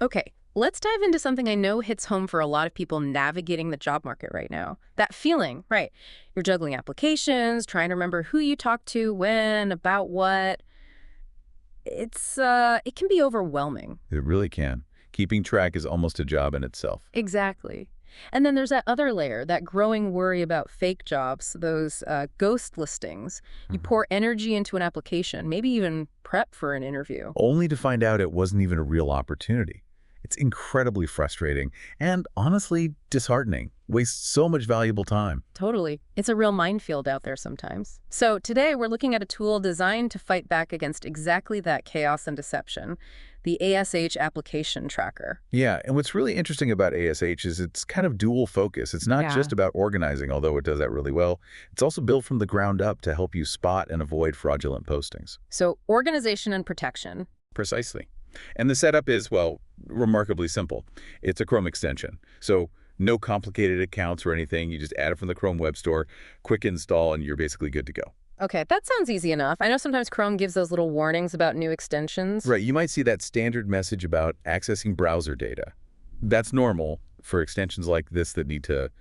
Okay, let's dive into something I know hits home for a lot of people navigating the job market right now. That feeling, right? You're juggling applications, trying to remember who you talked to, when, about what. It can be overwhelming. It really can. Keeping track is almost a job in itself. Exactly. And then there's that other layer, that growing worry about fake jobs, those ghost listings. You Mhm. pour energy into an application, maybe even prep for an interview. Only to find out it wasn't even a real opportunity. It's incredibly frustrating and honestly disheartening. Wastes so much valuable time. Totally. It's a real minefield out there sometimes. So today we're looking at a tool designed to fight back against exactly that chaos and deception, the ASH application tracker. Yeah, and what's really interesting about ASH is it's kind of dual focus. It's not Yeah. just about organizing, although it does that really well. It's also built from the ground up to help you spot and avoid fraudulent postings. So organization and protection. Precisely. And the setup is, well, remarkably simple. It's a Chrome extension. So no complicated accounts or anything. You just add it from the Chrome Web Store, quick install, and you're basically good to go. Okay, that sounds easy enough. I know sometimes Chrome gives those little warnings about new extensions. Right, you might see that standard message about accessing browser data. That's normal for extensions like this that need to,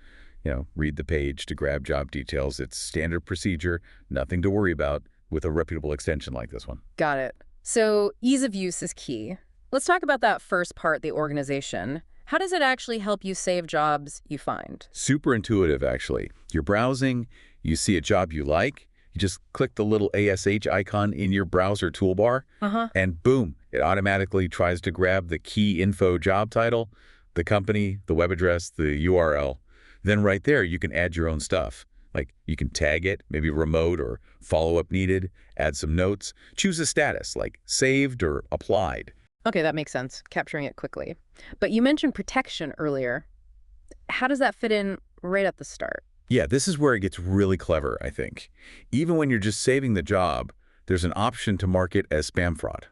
read the page to grab job details. It's standard procedure, nothing to worry about with a reputable extension like this one. Got it. So ease of use is key. Let's talk about that first part, the organization. How does it actually help you save jobs you find? Super intuitive, actually. You're browsing, you see a job you like, you just click the little ASH icon in your browser toolbar, Uh-huh. and boom, it automatically tries to grab the key info job title, the company, the web address, the URL. Then right there, you can add your own stuff. Like you can tag it, maybe remote or follow-up needed, add some notes, choose a status like saved or applied. Okay, that makes sense, capturing it quickly. But you mentioned protection earlier. How does that fit in right at the start? Yeah, this is where it gets really clever, I think. Even when you're just saving the job, there's an option to mark it as spam fraud.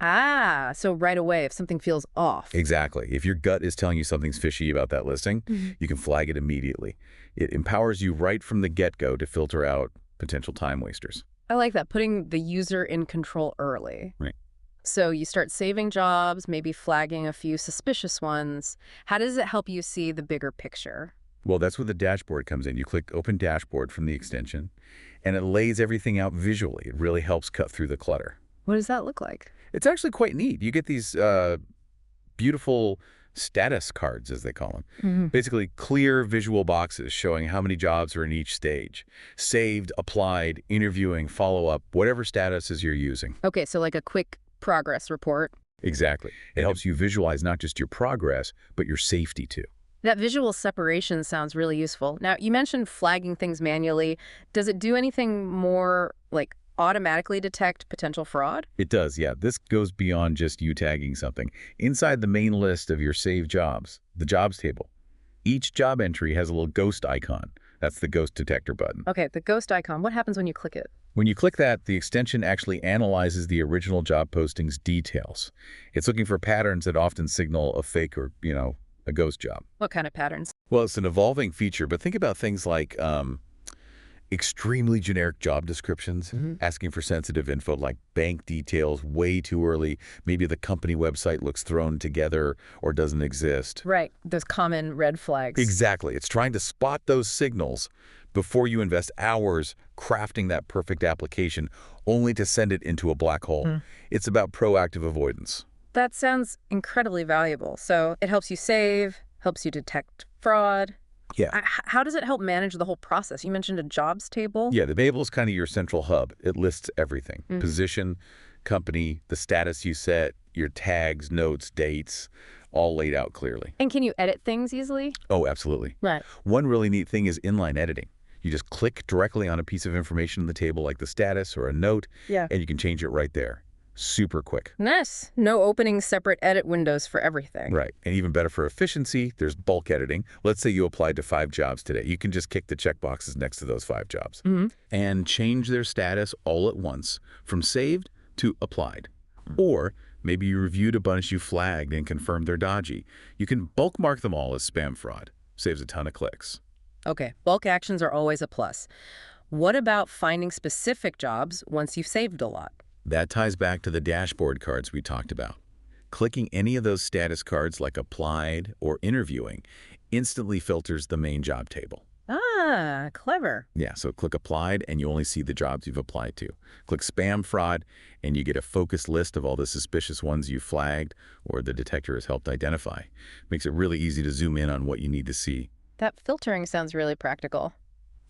Ah, so right away, if something feels off. Exactly. If your gut is telling you something's fishy about that listing, Mhm. you can flag it immediately. It empowers you right from the get-go to filter out potential time wasters. I like that, putting the user in control early. Right. So you start saving jobs, maybe flagging a few suspicious ones. How does it help you see the bigger picture? Well, that's where the dashboard comes in. You click Open Dashboard from the extension, and it lays everything out visually. It really helps cut through the clutter. What does that look like? It's actually quite neat. You get these beautiful status cards, as they call them. Hmm. Basically, clear visual boxes showing how many jobs are in each stage. Saved, applied, interviewing, follow-up, whatever statuses you're using. Okay, so like a quick progress report. Exactly. It helps you visualize not just your progress, but your safety too. That visual separation sounds really useful. Now, you mentioned flagging things manually. Does it do anything more, like automatically detect potential fraud? It does, yeah. This goes beyond just you tagging something. Inside the main list of your saved jobs, the jobs table, each job entry has a little ghost icon. That's the ghost detector button. Okay, the ghost icon, what happens when you click it? When you click that, the extension actually analyzes the original job posting's details. It's looking for patterns that often signal a fake or, a ghost job. What kind of patterns? Well, it's an evolving feature, but think about things like extremely generic job descriptions, asking for sensitive info like bank details way too early. Maybe the company website looks thrown together or doesn't exist. Right, those common red flags. Exactly. It's trying to spot those signals before you invest hours crafting that perfect application only to send it into a black hole. It's about proactive avoidance. That sounds incredibly valuable. So it helps you save, helps you detect fraud. Yeah. How does it help manage the whole process? You mentioned a jobs table. Yeah, the Babel is kind of your central hub. It lists everything. Position, company, the status you set, your tags, notes, dates, all laid out clearly. And can you edit things easily? Oh, absolutely. Right. One really neat thing is inline editing. You just click directly on a piece of information in the table like the status or a note, Yeah. and you can change it right there. Super quick. Nice. No opening separate edit windows for everything. Right. And even better for efficiency, there's bulk editing. Let's say you applied to 5 jobs today. You can just kick the checkboxes next to those 5 jobs and change their status all at once from saved to applied. Or maybe you reviewed a bunch you flagged and confirmed they're dodgy. You can bulk mark them all as spam fraud. Saves a ton of clicks. Okay, bulk actions are always a plus. What about finding specific jobs once you've saved a lot? That ties back to the dashboard cards we talked about. Clicking any of those status cards like applied or interviewing instantly filters the main job table. Ah, clever. Yeah, so click applied and you only see the jobs you've applied to. Click spam fraud and you get a focused list of all the suspicious ones you flagged or the detector has helped identify. Makes it really easy to zoom in on what you need to see. That filtering sounds really practical.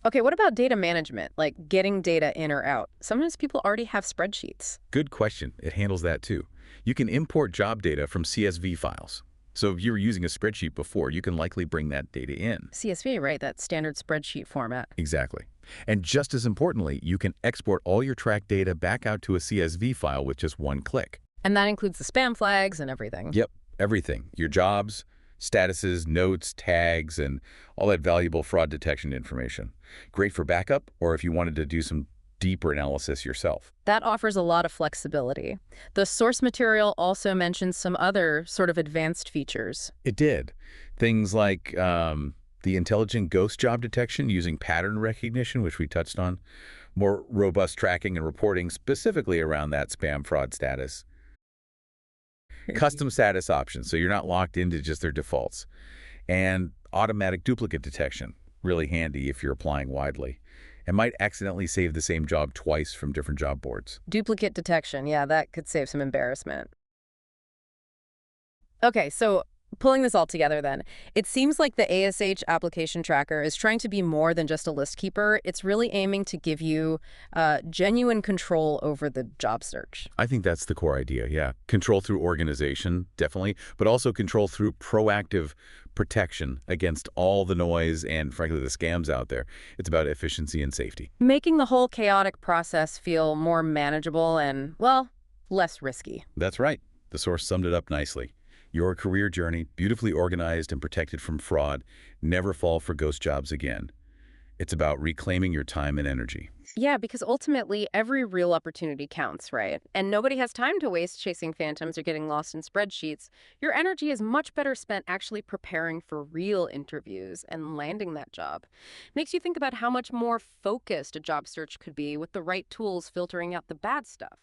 Okay, what about data management, like getting data in or out? Sometimes people already have spreadsheets. Good question. It handles that too. You can import job data from CSV files. So if you were using a spreadsheet before, you can likely bring that data in. CSV, right? That standard spreadsheet format. Exactly. And just as importantly, you can export all your track data back out to a CSV file with just one click. And that includes the spam flags and everything. Yep, everything. Your jobs, statuses, notes, tags, and all that valuable fraud detection information. Great for backup or if you wanted to do some deeper analysis yourself. That offers a lot of flexibility. The source material also mentions some other sort of advanced features. It did. Things like the intelligent ghost job detection using pattern recognition, which we touched on, more robust tracking and reporting specifically around that spam fraud status. Custom status options, so you're not locked into just their defaults. And automatic duplicate detection, really handy if you're applying widely. And might accidentally save the same job twice from different job boards. Duplicate detection, yeah, that could save some embarrassment. Okay, so pulling this all together then, it seems like the ASH application tracker is trying to be more than just a list keeper. It's really aiming to give you genuine control over the job search. I think that's the core idea, yeah. Control through organization, definitely, but also control through proactive protection against all the noise and, frankly, the scams out there. It's about efficiency and safety. Making the whole chaotic process feel more manageable and, well, less risky. That's right. The source summed it up nicely. Your career journey, beautifully organized and protected from fraud, never fall for ghost jobs again. It's about reclaiming your time and energy. Yeah, because ultimately every real opportunity counts, right? And nobody has time to waste chasing phantoms or getting lost in spreadsheets. Your energy is much better spent actually preparing for real interviews and landing that job. Makes you think about how much more focused a job search could be with the right tools filtering out the bad stuff.